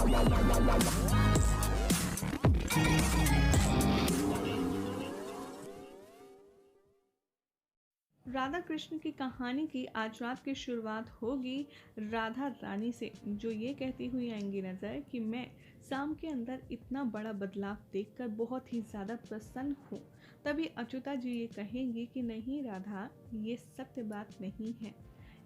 राधा कृष्ण की कहानी की आज रात की शुरुआत होगी राधा रानी से, जो ये कहती हुई आएंगी नजर कि मैं शाम के अंदर इतना बड़ा बदलाव देखकर बहुत ही ज़्यादा प्रसन्न हूँ। तभी अच्युता जी ये कहेंगी कि नहीं राधा, ये सत्य बात नहीं है।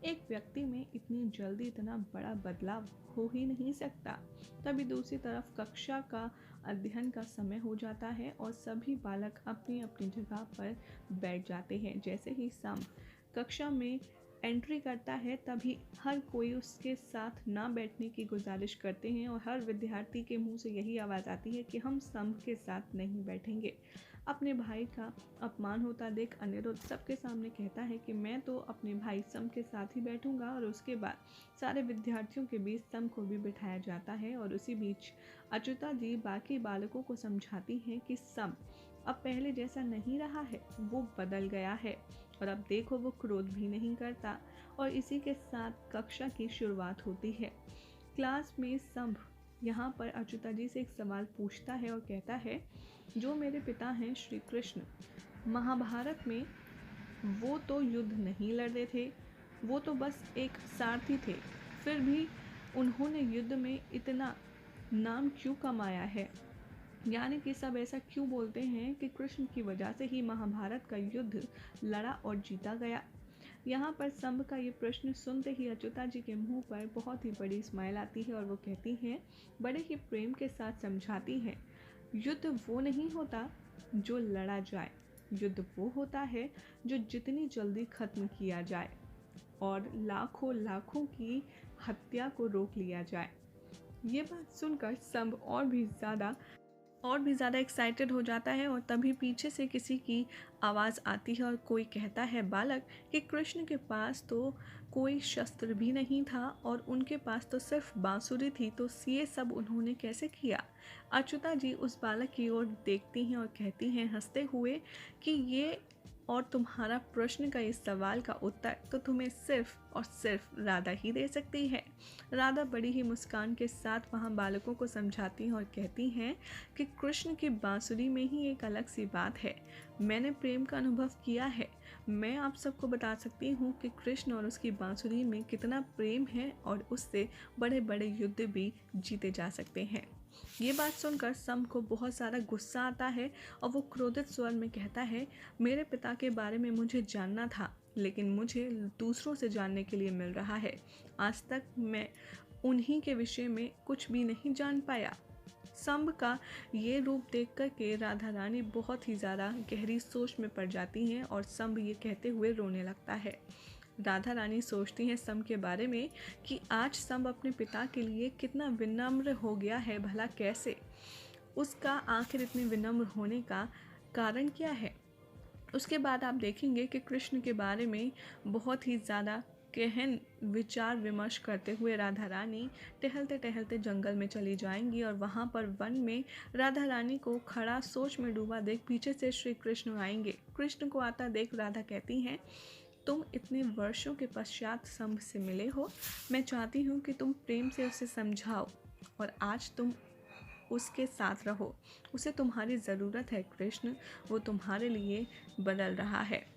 एक व्यक्ति में इतनी जल्दी इतना बड़ा बदलाव हो ही नहीं सकता। तभी दूसरी तरफ कक्षा का अध्ययन का समय हो जाता है और सभी बालक अपनी अपनी जगह पर बैठ जाते हैं। जैसे ही सम कक्षा में एंट्री करता है तभी हर कोई उसके साथ ना बैठने की गुजारिश करते हैं और हर विद्यार्थी के मुंह से यही आवाज़ आती है कि हम सम के साथ नहीं बैठेंगे। अपने भाई का अपमान होता देख अनिरुद्ध सबके सामने कहता है कि मैं तो अपने भाई सम के साथ ही बैठूंगा और उसके बाद सारे विद्यार्थियों के बीच सम को भी बिठाया जाता है। और उसी बीच अच्युता जी बाकी बालकों को समझाती हैं कि सम अब पहले जैसा नहीं रहा है, वो बदल गया है और अब देखो वो क्रोध भी नहीं करता। और इसी के साथ कक्षा की शुरुआत होती है। क्लास में सब यहाँ पर अच्युता जी से एक सवाल पूछता है और कहता है, जो मेरे पिता हैं श्री कृष्ण, महाभारत में वो तो युद्ध नहीं लड़ रहे थे, वो तो बस एक सारथी थे, फिर भी उन्होंने युद्ध में इतना नाम क्यों कमाया है? यानी कि सब ऐसा क्यों बोलते हैं कि कृष्ण की वजह से ही महाभारत का युद्ध लड़ा और जीता गया। यहाँ पर संभ का ये प्रश्न सुनते ही अच्युता जी के मुंह पर बहुत ही बड़ी स्माइल आती है और वो कहती हैं, बड़े ही प्रेम के साथ समझाती हैं, युद्ध वो नहीं होता जो लड़ा जाए, युद्ध वो होता है जो जितनी जल्दी खत्म किया जाए और लाखों लाखों की हत्या को रोक लिया जाए। ये बात सुनकर संभ और भी ज़्यादा एक्साइटेड हो जाता है और तभी पीछे से किसी की आवाज़ आती है और कोई कहता है, बालक, कि कृष्ण के पास तो कोई शस्त्र भी नहीं था और उनके पास तो सिर्फ बांसुरी थी, तो ये सब उन्होंने कैसे किया? अच्युता जी उस बालक की ओर देखती हैं और कहती हैं हंसते हुए कि ये और तुम्हारा प्रश्न का इस सवाल का उत्तर तो तुम्हें सिर्फ और सिर्फ राधा ही दे सकती है। राधा बड़ी ही मुस्कान के साथ वहाँ बालकों को समझाती हैं और कहती हैं कि कृष्ण की बांसुरी में ही एक अलग सी बात है। मैंने प्रेम का अनुभव किया है। मैं आप सबको बता सकती हूँ कि कृष्ण और उसकी बांसुरी में कितना प्रेम है और उससे बड़े बड़े युद्ध भी जीते जा सकते हैं। ये बात सुनकर सम को बहुत सारा गुस्सा आता है और वो क्रोधित स्वर में कहता है, मेरे पिता के बारे में मुझे जानना था, लेकिन मुझे दूसरों से जानने के लिए मिल रहा है। आज तक मैं उन्हीं के विषय में कुछ भी नहीं जान पाया। संभ का ये रूप देख कर के राधा रानी बहुत ही ज़्यादा गहरी सोच में पड़ जाती हैं और संभ ये कहते हुए रोने लगता है। राधा रानी सोचती हैं सम के बारे में कि आज सम अपने पिता के लिए कितना विनम्र हो गया है, भला कैसे? उसका आखिर इतने विनम्र होने का कारण क्या है? उसके बाद आप देखेंगे कि कृष्ण के बारे में बहुत ही ज़्यादा गहन विचार विमर्श करते हुए राधा रानी टहलते टहलते जंगल में चली जाएंगी और वहाँ पर वन में राधा रानी को खड़ा सोच में डूबा देख पीछे से श्री कृष्ण आएंगे। कृष्ण को आता देख राधा कहती हैं, तुम इतने वर्षों के पश्चात संभ से मिले हो, मैं चाहती हूँ कि तुम प्रेम से उसे समझाओ और आज तुम उसके साथ रहो। उसे तुम्हारी ज़रूरत है कृष्ण, वो तुम्हारे लिए बदल रहा है।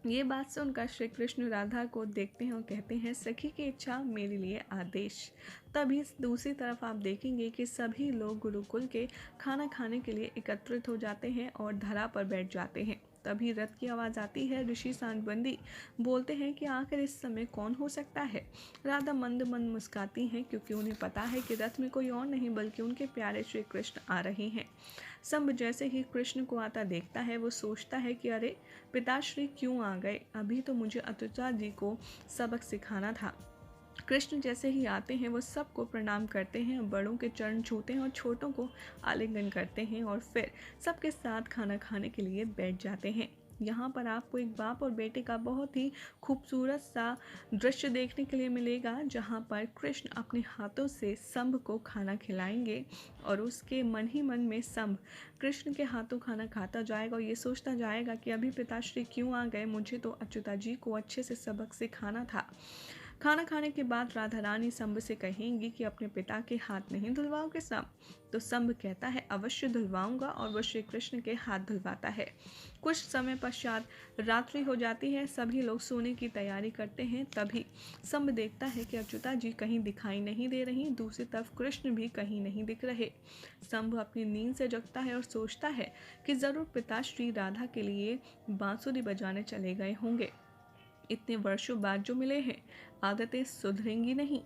ये बात सुनकर श्री कृष्ण राधा को देखते हैं और कहते हैं, सखी की इच्छा मेरे लिए आदेश। तभी दूसरी तरफ आप देखेंगे कि सभी लोग गुरुकुल के खाना खाने के लिए एकत्रित हो जाते हैं और धरा पर बैठ जाते हैं। तभी रथ की आवाज़ आती है। ऋषि सांडबंदी बोलते हैं कि आखिर इस समय कौन हो सकता है। राधा मंद मंद मुस्काती हैं क्योंकि उन्हें पता है कि रथ में कोई और नहीं बल्कि उनके प्यारे श्री कृष्ण आ रहे हैं। संभ जैसे ही कृष्ण को आता देखता है वो सोचता है कि अरे पिताश्री क्यों आ गए, अभी तो मुझे अच्युता जी को सबक सिखाना था। कृष्ण जैसे ही आते हैं वो सबको प्रणाम करते हैं, बड़ों के चरण छूते हैं और छोटों को आलिंगन करते हैं और फिर सबके साथ खाना खाने के लिए बैठ जाते हैं। यहाँ पर आपको एक बाप और बेटे का बहुत ही खूबसूरत सा दृश्य देखने के लिए मिलेगा, जहाँ पर कृष्ण अपने हाथों से संभ को खाना खिलाएंगे और उसके मन ही मन में संभ कृष्ण के हाथों खाना खाता जाएगा और ये सोचता जाएगा कि अभी पिताश्री क्यों आ गए, मुझे तो अच्युता जी को अच्छे से सबक सिखाना था। खाना खाने के बाद राधा रानी शंभ से कहेंगी कि अपने पिता के हाथ नहीं धुलवाओगे शंभ? तो शंभ कहता है अवश्य धुलवाऊंगा, और वह श्री कृष्ण के हाथ धुलवाता है। कुछ समय पश्चात रात्रि हो जाती है, सभी लोग सोने की तैयारी करते हैं। तभी शंभ देखता है कि अच्युता जी कहीं दिखाई नहीं दे रही, दूसरी तरफ कृष्ण भी कहीं नहीं दिख रहे। शंभ अपनी नींद से जगता है और सोचता है कि जरूर पिताश्री राधा के लिए बांसुरी बजाने चले गए होंगे। इतने वर्षों बाद जो मिले हैं, आदतें सुधरेंगी नहीं,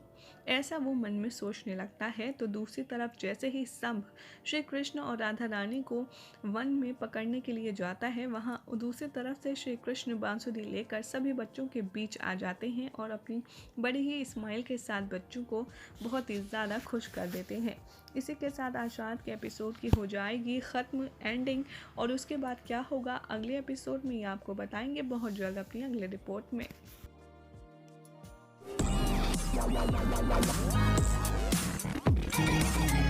ऐसा वो मन में सोचने लगता है। तो दूसरी तरफ जैसे ही शंभ श्री कृष्ण और राधा रानी को वन में पकड़ने के लिए जाता है, वहाँ दूसरी तरफ से श्री कृष्ण बांसुरी लेकर सभी बच्चों के बीच आ जाते हैं और अपनी बड़ी ही स्माइल के साथ बच्चों को बहुत ही ज़्यादा खुश कर देते हैं। इसी के साथ आज रात के एपिसोड की हो जाएगी ख़त्म एंडिंग, और उसके बाद क्या होगा अगले एपिसोड में ये आपको बताएंगे बहुत जल्द अपनी अगले रिपोर्ट में। Thank you.